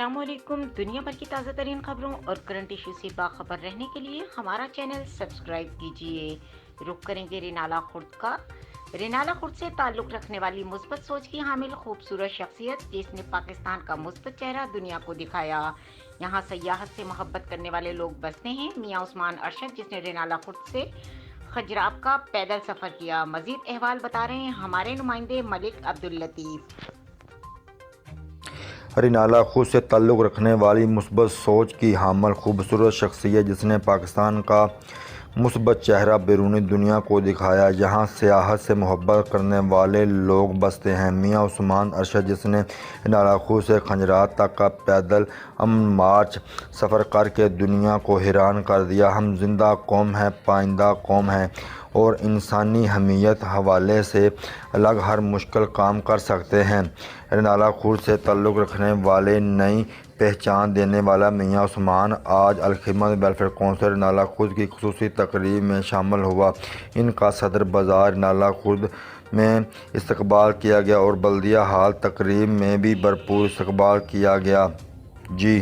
अस्सलामुअलैकुम। दुनिया भर की ताज़ा तरीन खबरों और करंट इशू से बाखबर रहने के लिए हमारा चैनल सब्सक्राइब कीजिए। रुख करेंगे रेनाला खुर्द का। रेनाला खुर्द से ताल्लुक़ रखने वाली मुस्बत सोच की हामिल खूबसूरत शख्सियत जिसने पाकिस्तान का मुस्बत चेहरा दुनिया को दिखाया। यहाँ सयाहत से मोहब्बत करने वाले लोग बसते हैं। मियाँ उस्मान अरशद जिसने रेनाला खुर्द से खजराब का पैदल सफ़र किया। मज़ीद अहवाल बता रहे हैं हमारे नुमाइंदे मलिक अब्दुल लतीफ़। रेनाला खुर्द से ताल्लुक़ रखने वाली मुस्बत सोच की हामिल खूबसूरत शख्सियत जिसने पाकिस्तान का मुस्बत चेहरा बैरूनी दुनिया को दिखाया। यहाँ सियाहत से मोहब्बत करने वाले लोग बसते हैं। मियाँ उस्मान अरशद जिसने रेनाला खुर्द से खंजरात तक का पैदल मार्च सफ़र करके दुनिया को हैरान कर दिया। हम जिंदा कौम है, पाइंदा कौम है और इंसानी हमीयत हवाले से अलग हर मुश्किल काम कर सकते हैं। रेनाला खुर्द से ताल्लुक़ रखने वाले नई पहचान देने वाला मियाँ उस्मान आज अल-खिदमत वेलफेयर कौंसिल रेनाला खुर्द की खुसूसी तकरीब में शामिल हुआ। इनका सदर बाज़ार रेनाला खुर्द में इस्तकबाल किया गया और बल्दिया हाल तकरीब में भी भरपूर इस्तकबाल किया गया। जी।